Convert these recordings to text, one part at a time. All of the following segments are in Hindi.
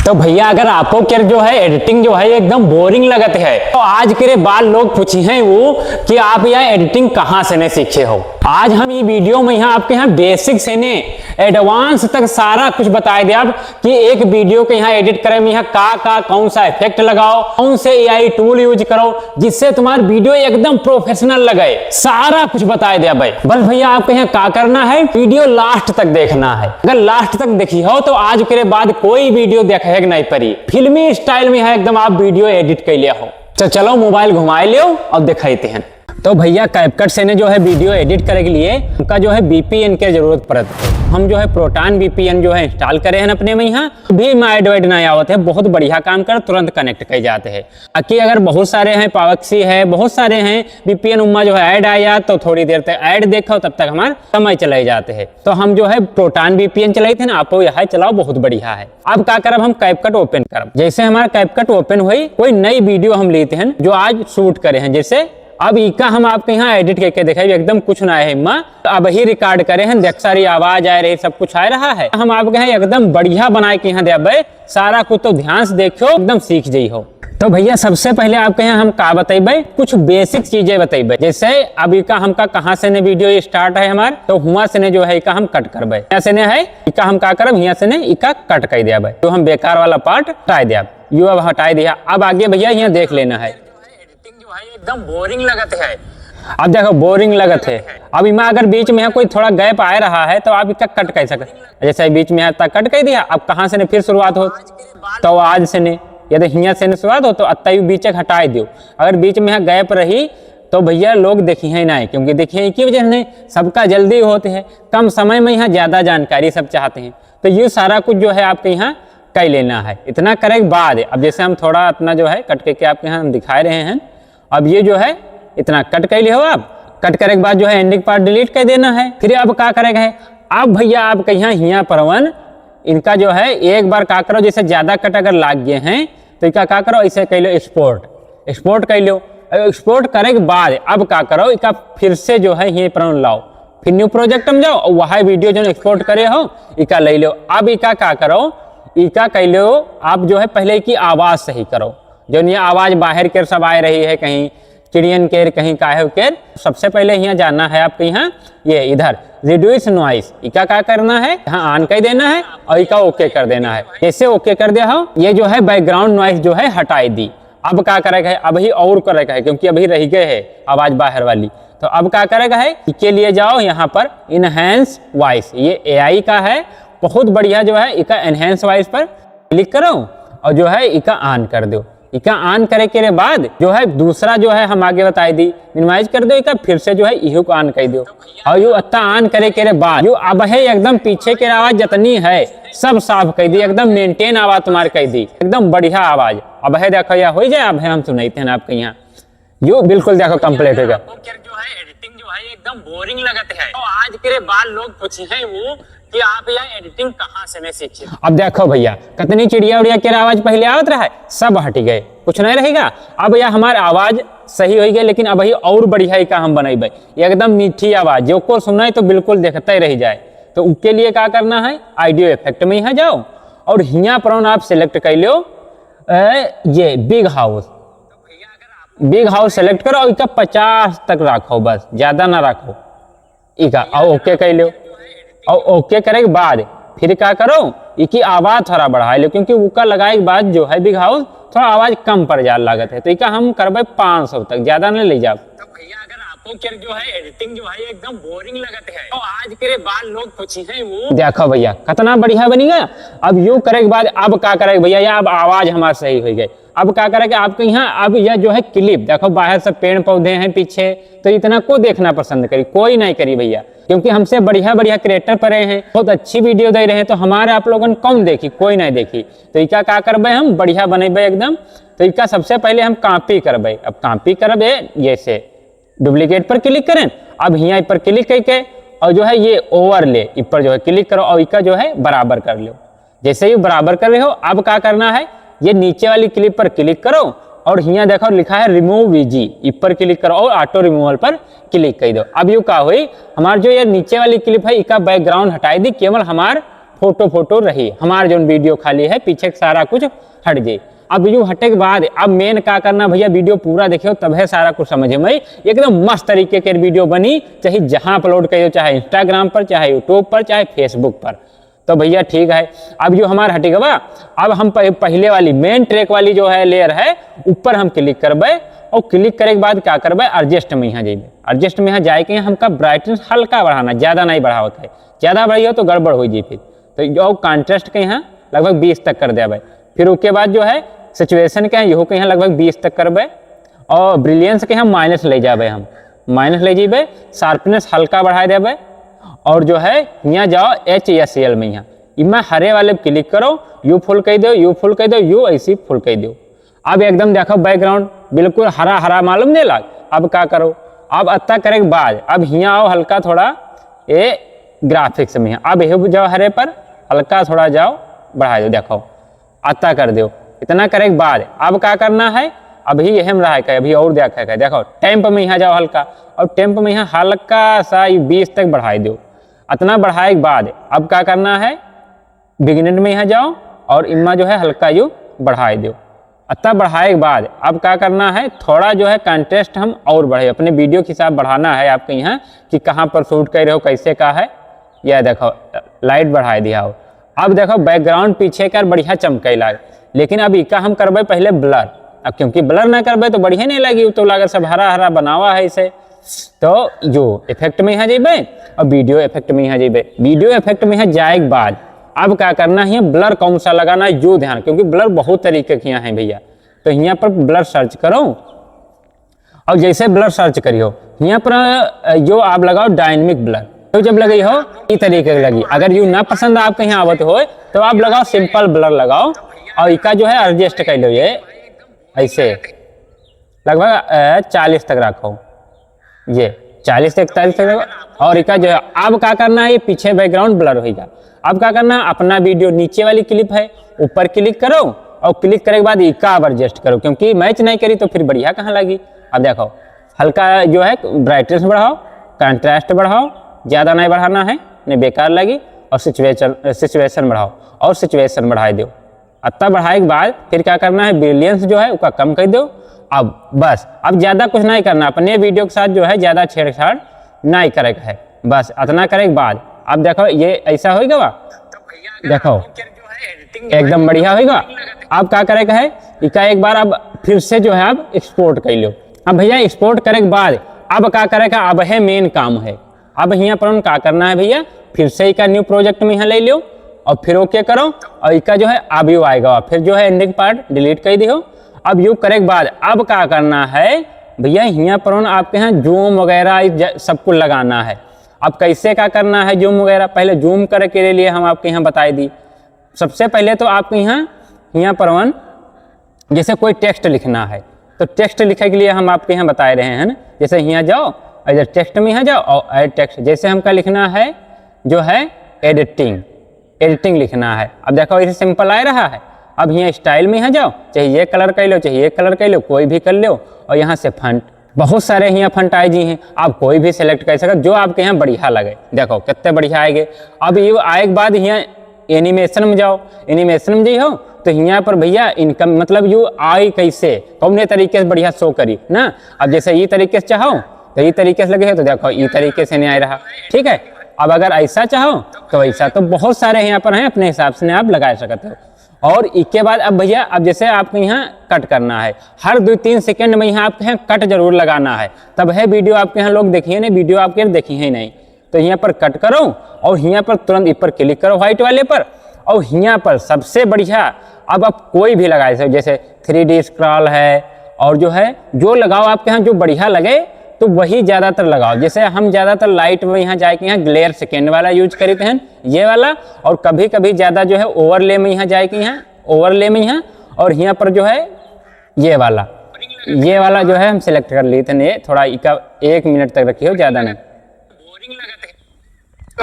तो भैया अगर आपको क्या जो है एडिटिंग जो है एकदम बोरिंग लगत है तो आज के बाद लोग पूछे हैं वो कि आप यहाँ एडिटिंग कहाँ से नहीं सीखे हो। आज हम ये वीडियो में यहाँ आपके यहाँ बेसिक से ने एडवांस तक सारा कुछ बता दिया आप कि एक वीडियो के यहाँ एडिट करे में यहाँ का कौन सा इफेक्ट लगाओ, कौन से एआई टूल यूज करो जिससे तुम्हारा वीडियो एकदम प्रोफेशनल लगे, सारा कुछ बता दिया भाई। बस भैया आपको यहाँ क्या करना है, वीडियो लास्ट तक देखना है। अगर लास्ट तक देखी हो तो आज के बाद कोई वीडियो देखे नहीं पड़ी, फिल्मी स्टाइल में है एकदम आप वीडियो एडिट कर लिया हो। तो चलो मोबाइल घुमाए लियो और दिखाते हैं। तो भैया कैपकट से ने जो है वीडियो एडिट करने के लिए उनका जो है VPN की जरूरत पड़ती है। हम जो है प्रोटॉन VPN जो है इंस्टॉल करे हैं अपने में, यहाँ भी माइड वाइड नहीं आवत है, बहुत बढ़िया काम कर, तुरंत कनेक्ट कर जाते हैं। बाकी अगर बहुत सारे हैं, पावक्सी है, बहुत सारे हैं VPN उम्मा जो है ऐड आया तो थोड़ी देर तक ऐड देखो तब तक हमारे समय चले जाते हैं। तो हम जो है प्रोटॉन VPN चलाई थे ना, आप यहाँ चलाओ, बहुत बढ़िया है। अब क्या करब, हम कैपकट ओपन करब। जैसे हमारा कैपकट ओपन हुई, कोई नई वीडियो हम लेते हैं जो आज शूट करे हैं, जैसे अब इका हम आपके यहाँ एडिट करके दिखाई, एकदम कुछ ना है माँ, अब ही रिकॉर्ड करे हैं, देख सारी आवाज आ रही, सब कुछ आ रहा है। हम आपके यहाँ एकदम बढ़िया बनाए के यहाँ दे सारा कुछ, तो ध्यान से देखो एकदम सीख जाइ हो। तो भैया सबसे पहले आपके यहाँ हम का बताइए, कुछ बेसिक चीजें बताइए। जैसे अब इका हमका कहाँ से ने वीडियो स्टार्ट है हमारे, तो हुआ से ने जो है इका हम कट करबे, यहाँ से ने है इका हम का करब, यहाँ से ने इका कट कर दिया, तो हम बेकार वाला पार्ट हटा दिया, यू अब हटा दिया। अब आगे भैया यहाँ देख लेना है, एकदम बोरिंग लगत है। अब देखो बोरिंग लगत है, अब इमा अगर बीच में कोई थोड़ा गैप आ रहा है तो आप इसका कट कर सकते, जैसे बीच में तक कट कर दिया। अब कहाँ से ने फिर शुरुआत हो, तो आज से ने या तो हिया से ने शुरुआत हो तो अत्ता बीच हटा दो। अगर बीच में गैप रही तो भैया लोग देखिए नहीं, क्योंकि देखिए की वजह से सबका जल्दी होते हैं, कम समय में यहाँ ज्यादा जानकारी सब चाहते हैं। तो ये सारा कुछ जो है आपके यहाँ कर लेना है। इतना करे के बाद अब जैसे हम थोड़ा अपना जो है कट करके आपके यहाँ हम दिखा रहे हैं, अब ये जो है इतना कट कर लिया हो। आप कट करे के बाद जो है एंडिंग पार्ट डिलीट कर देना है। फिर अब क्या करेगा है, अब भैया आप यहाँ हिया परवन इनका जो है एक बार क्या करो, जैसे ज्यादा कट अगर लाग गए हैं तो इनका क्या करो, ऐसे कर लो एक्सपोर्ट कर लो। एक्सपोर्ट करे के बाद अब क्या करो, इनका फिर से जो है ये परवन लाओ, फिर न्यू प्रोजेक्ट में जाओ और वह वीडियो जो एक्सपोर्ट करे हो इका ले लो। अब इका क्या करो, इका कह लो आप जो है पहले की आवाज सही करो, जो नहीं आवाज बाहर के सब आ रही है, कहीं चिड़ियन के कहीं काहे के, सबसे पहले यहाँ जाना है आपके यहाँ ये इधर रिड्यूस नॉइस, इका क्या करना है, यहाँ ऑन कर देना है और इका ओके कर देना है। जैसे ओके कर दिया हो, ये जो है बैकग्राउंड नॉइस जो है हटाई दी। अब क्या करेगा है, अभी और करेगा है, क्योंकि अभी रह गए है आवाज बाहर वाली। तो अब क्या करेगा है, इसके लिए जाओ यहाँ पर इनहेंस वॉइस, ये AI का है, बहुत बढ़िया जो है, इका एनहेंस वॉइस पर क्लिक करो और जो है इका ऑन कर दो। इका ऑन करे के बाद जो है दूसरा जो है हम आगे बताई दी, मिनिमाइज कर दो इका, फिर से जो है इहू को ऑन कर दो। और यो अत्ता ऑन करे के बाद जो अब है एकदम पीछे के आवाज जितनी है सब साफ कर दी, एकदम मेंटेन आवाज तुम्हारे कर दी, एकदम बढ़िया आवाज। अब है देखो या हो जाए, अब है हम सुनाते हैं आपके यहाँ, यो बिल्कुल देखो कंप्लीट हो गया। जो है एडिटिंग जो है एकदम बोरिंग लगते है, तो आज के बाद लोग पूछे हैं वो कि आप यहाँ एडिटिंग कहाँ से सीखे। अब देखो भैया कितनी चिड़िया उड़िया के आवाज पहले आवत रहा है, सब हट गए, कुछ नहीं रहेगा। अब यह हमारी आवाज सही हो गई, लेकिन अब और बढ़िया का हम बनाई एकदम मीठी आवाज, जो को सुनाई तो बिल्कुल देखता ही रह जाए। तो उसके लिए क्या करना है, ऑडियो इफेक्ट में यहाँ जाओ और हिया पर आप सिलेक्ट कर लो ये बिग हाउस सेलेक्ट करो और इसका 50 तक रखो, बस ज्यादा ना रखो इका, और ओके कर लो। और ओके करे के बाद फिर क्या करो, इसकी आवाज थोड़ा बढ़ा लो, क्योंकि उसका लगाए के बाद जो है बिग हाउस थोड़ा आवाज कम पड़ जा लागत है, तो इसका हम करबे 500 तक, ज्यादा नहीं ले जाओ। तो भैया अगर आपको क्या जो है एडिटिंग जो है एकदम बोरिंग लगत है, तो आज के बाद लोग पूछे हैं वो देखो भैया कितना बढ़िया बनी गया। अब यू करे के बाद अब क्या करेगा भैया, या अब आवाज हमारी सही हो गई। अब क्या करेगा आपके यहाँ, अब यह जो है क्लिप देखो, बाहर से पेड़ पौधे हैं पीछे, तो इतना को देखना पसंद करी, कोई नहीं करी भैया, क्योंकि हमसे बढ़िया बढ़िया क्रिएटर पड़े हैं, बहुत अच्छी वीडियो दे रहे हैं, तो हमारे आप लोगों ने कौन देखी, कोई नहीं देखी। तो इका क्या करबे, हम बढ़िया बनेबे एकदम। तो इका सबसे पहले हम कॉपी करबे। अब कॉपी करबे, जैसे डुप्लीकेट पर क्लिक करें, अब यहाँ पर क्लिक करके और जो है ये ओवरले इस पर जो है क्लिक करो और इका जो है बराबर कर लो। जैसे ही बराबर कर रहे हो, अब क्या करना है, ये नीचे वाली क्लिप पर क्लिक करो और यहाँ देखो लिखा है रिमूव वीजी, इस पर क्लिक करो और ऑटो रिमूवल पर क्लिक कर दो। अब यू क्या हुई, हमारे जो ये नीचे वाली क्लिप है इसका बैकग्राउंड हटाई दी, केवल हमार फोटो फोटो रही, हमारे जो वीडियो खाली है पीछे सारा कुछ हट जाए। अब वीडियो हटे के बाद अब मेन क्या करना भैया, वीडियो पूरा देखियो तब है सारा कुछ समझ में एकदम मस्त तरीके के वीडियो बनी, चाहे जहां अपलोड करियो, चाहे इंस्टाग्राम पर, चाहे यूट्यूब पर, चाहे फेसबुक पर। तो भैया ठीक है, अब जो हमारा हटेगा बा, अब हम पहले वाली मेन ट्रैक वाली जो है लेयर है ऊपर हम क्लिक करबे, और क्लिक करे के बाद क्या करबे, एडजस्ट में यहाँ जाइए। एडजस्ट में यहाँ जाके हमका ब्राइटनेस हल्का बढ़ाना, ज्यादा नहीं बढ़ावत है, ज्यादा बढ़ियो तो गड़बड़ हो जाए फिर। तो जो कॉन्ट्रास्ट के यहाँ लगभग 20 तक कर देवे। फिर उसके बाद जो है सिचुएशन के यहाँ के यहाँ लगभग 20 तक करबे, और ब्रिलियंस के यहाँ माइनस ले जाबे, हम माइनस ले जाबे, शार्पनेस हल्का बढ़ा देवे, और जो है यहाँ जाओ HSL में, यहाँ इनमें हरे वाले क्लिक करो, यू फुल कह दो, यू फुल कह दो, यू ऐसी फुल कह दो। अब एकदम देखो बैकग्राउंड बिल्कुल हरा हरा मालूम नहीं लग। अब क्या करो, अब अत्ता करे के बाद अब यहाँ आओ हल्का थोड़ा ये ग्राफिक्स में, अब ये जाओ हरे पर हल्का थोड़ा जाओ बढ़ा दो, देखो अत्ता कर दो। इतना करे के बाद अब क्या करना है, अभी यह रहा है, अभी और देखा है, देखो टेम्प में यहाँ जाओ हल्का, और टेम्प में यहाँ हल्का सा 20 तक बढ़ा दो। इतना बढ़ाए के बाद अब क्या करना है, बिगिनर में यहाँ जाओ और इनमें जो है हल्का यू बढ़ाए दो। इतना बढ़ाए के बाद अब क्या करना है, थोड़ा जो है कंटेस्ट हम और बढ़े, अपने वीडियो के हिसाब बढ़ाना है आपके यहाँ कि कहाँ पर शूट कर रहे हो, कैसे का है। यह देखो लाइट बढ़ाए दिया हो। अब देखो बैकग्राउंड पीछे का बढ़िया चमके लागे, लेकिन अब इसका हम करबे पहले ब्लर। अब क्योंकि ब्लर ना करबे तो बढ़िया नहीं लगी, तो लागत सब हरा हरा बनावा है इसे। तो जो इफेक्ट में यहाँ जेबे और वीडियो इफेक्ट में यहाँ जेबे, वीडियो इफेक्ट में यहाँ जाए के बाद अब क्या करना है, ब्लर कौन सा लगाना है जो ध्यान, क्योंकि ब्लर बहुत तरीके के यहाँ है भैया। तो यहाँ पर ब्लर सर्च करो, और जैसे ब्लर सर्च करियो यहाँ पर जो आप लगाओ डायनेमिक ब्लर, तो जब लगी हो इस तरीके की लगी। अगर यू ना पसंद आपके यहाँ आवत हो तो आप लगाओ सिंपल ब्लर लगाओ, और इसका जो है एडजस्ट कर लो, ये ऐसे लगभग 40 तक रखो, ये 40 से 41 तक रखो। और इसका जो है अब क्या करना है, ये पीछे बैकग्राउंड ब्लर होगा। अब क्या करना है, अपना वीडियो नीचे वाली क्लिप है ऊपर क्लिक करो, और क्लिक करे के बाद इसका अब एडजस्ट करो, क्योंकि मैच नहीं करी तो फिर बढ़िया कहाँ लगी। अब देखो हल्का जो है ब्राइटनेस बढ़ाओ, कंट्रास्ट बढ़ाओ, ज़्यादा नहीं बढ़ाना है नहीं बेकार लगी, और सिचुएशन बढ़ाओ और सिचुएशन बढ़ा दो। इतना बढ़ाए के बाद फिर क्या करना है, ब्रिलियंस जो है उसका कम कर दो। अब बस अब ज़्यादा कुछ नहीं करना, अपने वीडियो के साथ जो है ज़्यादा छेड़छाड़ नहीं करे का है, बस इतना करे के बाद अब देखो ये ऐसा होगा, देखो एकदम बढ़िया होगा। अब क्या करे का है, इसका एक बार अब फिर से जो है अब एक्सपोर्ट कर लो। अब भैया एक्सपोर्ट करे के बाद अब क्या करे का, अब है मेन काम है। अब यहाँ पर क्या करना है भैया, फिर से इसका न्यू प्रोजेक्ट में यहाँ ले लो, और फिर ओके करो, और इसका जो है अब यू आएगा, फिर जो है एंडिंग पार्ट डिलीट कर दियो। अब यू करे के बाद अब क्या करना है भैया, यहाँ पर आपके यहाँ जूम वगैरह सब कुछ लगाना है। अब कैसे क्या करना है जूम वगैरह, पहले जूम करे के लिए हम आपके यहाँ बताई दी। सबसे पहले तो आपके यहाँ पर जैसे कोई टेक्स्ट लिखना है, तो टेक्स्ट लिखने के लिए हम आपके यहाँ बताए रहे हैं ना, जैसे यहाँ जाओ इधर टेक्स्ट में यहाँ जाओ और ऐड टेक्स्ट, जैसे हमका लिखना है जो है एडिटिंग लिखना है। अब देखो इसे सिंपल आ रहा है। अब यहाँ स्टाइल में यहाँ जाओ, चाहे ये कलर कर लो, चाहे ये कलर कर लो, कोई भी कर लो, और यहाँ से फंट, बहुत सारे यहाँ फंट आए जी हैं, आप कोई भी सिलेक्ट कर सकते जो आपके यहाँ बढ़िया लगे। देखो कितने बढ़िया आएंगे। अब ये आए के बाद यहाँ एनिमेशन में जाओ, एनिमेशन में जाइए तो यहाँ पर भैया इनकम मतलब यू आई कैसे कौन तरीके से बढ़िया शो करी ना। अब जैसे ये तरीके से चाहो तो ये तरीके से लगे है, तो देखो ये तरीके से नहीं आ रहा, ठीक है। अब अगर ऐसा चाहो तो ऐसा, तो बहुत सारे यहाँ पर हैं, अपने हिसाब से आप लगा सकते हो। और इसके बाद अब भैया अब जैसे आपको यहाँ कट करना है, हर 2-3 सेकंड में यहाँ आपके यहाँ कट जरूर लगाना है, तब है वीडियो आपके यहाँ लोग देखिए नहीं, वीडियो आपके देखिए ही नहीं। तो यहाँ पर कट करो और यहाँ पर तुरंत इस पर क्लिक करो व्हाइट वाले पर, और यहाँ पर सबसे बढ़िया अब आप कोई भी लगा सकते, जैसे 3D स्क्रॉल है, और जो है जो लगाओ आपके यहाँ जो बढ़िया लगे तो वही ज़्यादातर लगाओ। जैसे हम ज़्यादातर लाइट में यहाँ जाके यहाँ ग्लेयर सेकेंड वाला यूज करते हैं ये वाला, और कभी कभी ज़्यादा जो है ओवरले में यहाँ जाके यहाँ ओवरले में यहाँ, और यहाँ पर जो है ये वाला जो है हम सिलेक्ट कर लेते हैं। ये थोड़ा 1 मिनट तक रखिए, ज़्यादा नहीं।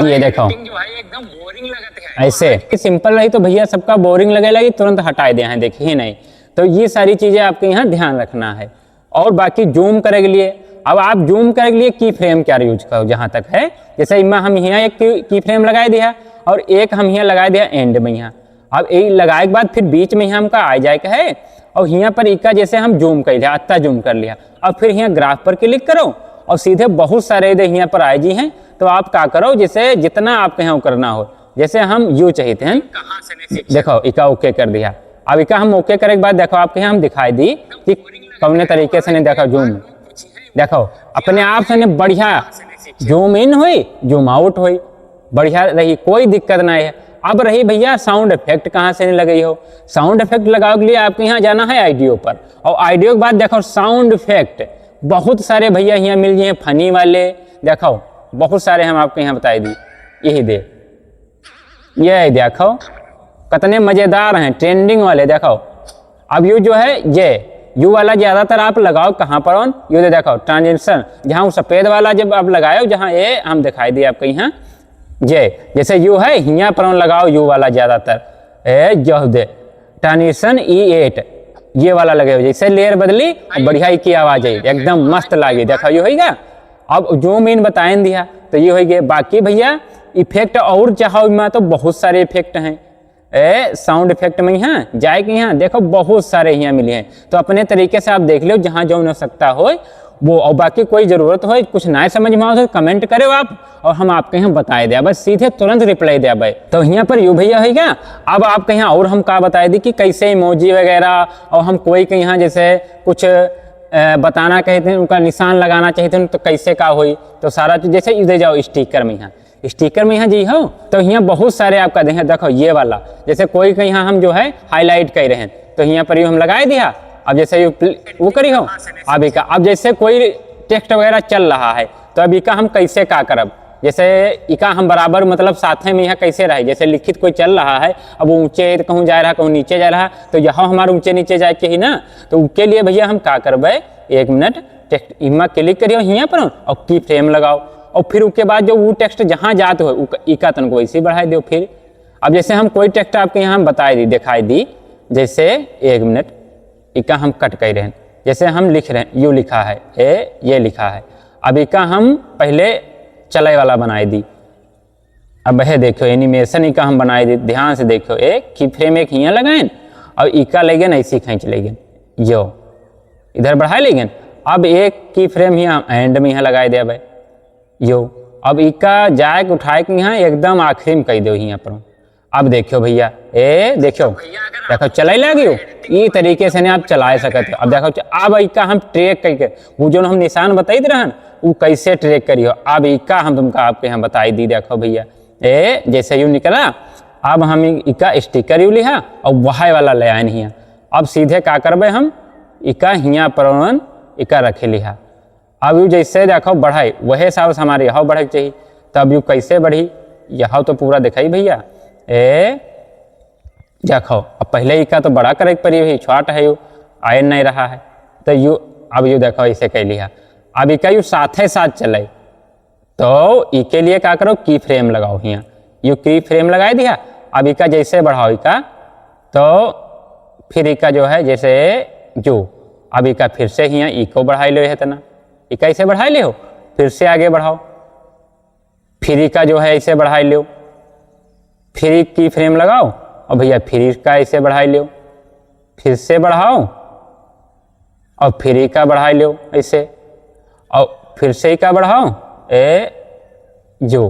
ये देखो एकदम बोरिंग लगते हैं, ऐसे सिंपल रही तो भैया सबका बोरिंग लगे लगी तुरंत हटाए दे हैं, देखिए नहीं। तो ये सारी चीज़ें आपके यहाँ ध्यान रखना है। और बाकी जूम करे के लिए, अब आप जूम करे के लिए की फ्रेम क्या यूज करो जहाँ तक है, जैसे इनमें हम यहाँ एक की फ्रेम लगा दिया, और एक हम यहाँ लगा दिया एंड में यहाँ। अब ये लगाए के बाद फिर बीच में यहाँ हमका आ जाए का है और यहाँ पर इका जैसे हम जूम कर लिया, अत्ता जूम कर लिया। अब फिर यहाँ ग्राफ पर क्लिक करो और सीधे बहुत सारे यहाँ पर आए जी हैं। तो आप क्या करो, जैसे जितना आपके यहाँ करना हो, जैसे हम यू चाहते हैं, देखो इका ओके कर दिया। अब इका हम ओके करे के बाद देखो आपके यहाँ हम दिखाई दी कि कौन तरीके से नहीं, देखो जूम, देखो अपने आप से बढ़िया जूम इन हुई, जूम आउट हुई, बढ़िया रही, कोई दिक्कत नहीं है। अब रही भैया साउंड इफेक्ट कहाँ से नहीं लगी हो। साउंड इफेक्ट लगाओ के लिए आपके यहाँ जाना है आइडियो पर, और आइडियो के बाद देखो साउंड इफेक्ट बहुत सारे भैया यहाँ मिल जाए, फनी वाले देखो बहुत सारे हम आपके यहाँ बताई दी। यही दे, ये देखो कितने मजेदार हैं, ट्रेंडिंग वाले देखो। अब यू जो है ये यू वाला ज्यादातर आप लगाओ कहाँ पर ऑन, यू देखो ट्रांजिशन, जहाँ वो सफेद वाला जब आप लगाओ, जहाँ ये हम दिखाई दिए आपके यहाँ ये जैसे यू है, यहाँ पर लगाओ यू वाला ज्यादातर ए जो दे ट्रांजिशन E8 ये वाला लगे हो, जैसे लेयर बदली बढ़िया की आवाज आई एकदम मस्त लागी, देखो ये होगा। अब जूम इन बताएं दिया तो ये हो गया। बाकी भैया इफेक्ट और चाहो में तो बहुत सारे इफेक्ट हैं, साउंड इफेक्ट में यहाँ जाए कि यहाँ देखो बहुत सारे यहाँ मिले हैं। तो अपने तरीके से आप देख लो जहाँ जो न सकता हो वो, और बाकी कोई ज़रूरत हो कुछ ना समझ में आओ तो कमेंट करो आप, और हम आपके यहाँ बताए दे बस, सीधे तुरंत रिप्लाई दे भाई। तो यहाँ पर यू भैया है क्या। अब आपके यहाँ और हम क्या बताए दी कि कैसे इमोजी वगैरह, और हम कोई के यहाँ जैसे कुछ बताना कहते हैं, उनका निशान लगाना चाहते हैं तो कैसे का हुई, तो सारा चीज जैसे इधर जाओ स्टिकर में, यहाँ स्टिकर में यहाँ जी हो तो यहाँ बहुत सारे आपका देखें, देखो ये वाला जैसे कोई के यहाँ हम जो है हाईलाइट कर रहे हैं तो यहाँ पर हम लगाए दिया। अब जैसे वो करी हो अब इका, अब जैसे कोई टेक्स्ट वगैरह चल रहा है तो अब इका हम कैसे का करब, जैसे इका हम बराबर मतलब साथे में यहाँ कैसे रहे, जैसे लिखित कोई चल रहा है, अब वो ऊंचे कहूँ जा रहा कहूँ नीचे जा रहा, तो यहाँ हमारे ऊंचे नीचे जाए के ही ना, तो उसके लिए भैया हम क्या करबे, 1 मिनट टेक्स्ट इमा क्लिक करियो यहाँ पर और की फ्रेम लगाओ, और फिर उसके बाद जो वो टेक्स्ट जहाँ जाते हो इका तन को वैसे बढ़ाई दो। फिर अब जैसे हम कोई टेक्स्ट आपके यहाँ बताई दी दिखाई दी, जैसे 1 मिनट इका हम कट कर रहे हैं, जैसे हम लिख रहे हैं यू लिखा है ये लिखा है, अब इका हम पहले चले वाला बनाई दी। अब है देखो एनिमेशन इका हम बनाई दी, ध्यान से देखो एक की फ्रेम एक यहाँ लगाए और इका ले गए ऐसी खींच ले गए, यो इधर बढ़ाए ले गए। अब एक की फ्रेम यहाँ एंड में यहाँ लगाए दिया भाई यो, अब इका जाए के उठाए के यहाँ एकदम आखिरी में कह दो यहाँ पर। अब देखो भैया देखो चला लगी हो, ये तरीके से नहीं आप चला सकते हो। अब देखो अब इका हम ट्रैक करके वो जो हम निशान बताई दे रहा वो कैसे ट्रैक करियो, अब इका हम तुमको आपके यहाँ बताई दी। देखो भैया जैसे यू निकला, अब हम इका स्टिकर यू लिहा और वहां वाला ले आए नहीं, अब सीधे क्या करबे हम इका हिया पर इका रखे लिहा। अब यू जैसे देखो बढ़ाई वही हिसाब से हमारे यहाँ बढ़े चाहिए, तब यू कैसे बढ़ी यहाँ तो पूरा दिखाई भैया देखो। अब पहले इका तो बड़ा करे पड़ी भाई, छोटा है यू आए नहीं रहा है तो यू, अब यू देखो ऐसे कह लिया। अब इका यू साथ साथ चले तो इके लिए क्या करो की फ्रेम लगाओ, यहाँ यू की फ्रेम लगाए दिया। अब इका जैसे बढ़ाओ इका तो फिर इका जो है जैसे जो, अब इका फिर से यहाँ इको बढ़ाई लो है तना, इका ऐसे बढ़ाई ले हो, फिर से आगे बढ़ाओ, फिर इका जो है ऐसे बढ़ाई लो, फिर की फ्रेम लगाओ और भैया फिर इसका ऐसे बढ़ाई लो, फिर से बढ़ाओ और फिर इका बढ़ाई लो ऐसे, और फिर से इका बढ़ाओ जो,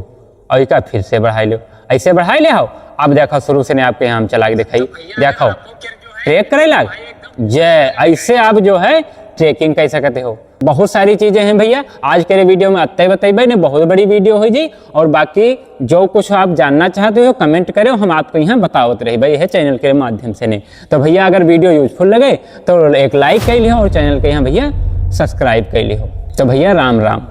और इका फिर से बढ़ाई लो, ऐसे बढ़ाई ले आओ। अब देखो शुरू से नहीं आपके यहाँ हम चला के दिखाई, देखो ट्रैक करे लाग जय, ऐसे आप जो है ट्रैकिंग कर सकते हो। बहुत सारी चीजें हैं भैया, आज के वीडियो में अत्ते बताइए ने, बहुत बड़ी वीडियो हो जी, और बाकी जो कुछ आप जानना चाहते हो कमेंट करें, हम आपको यहाँ बतावत रहे भाई है चैनल के माध्यम से नहीं। तो भैया अगर वीडियो यूजफुल लगे तो एक लाइक कर लियो और चैनल के यहाँ भैया सब्सक्राइब कर लियो। तो भैया राम राम।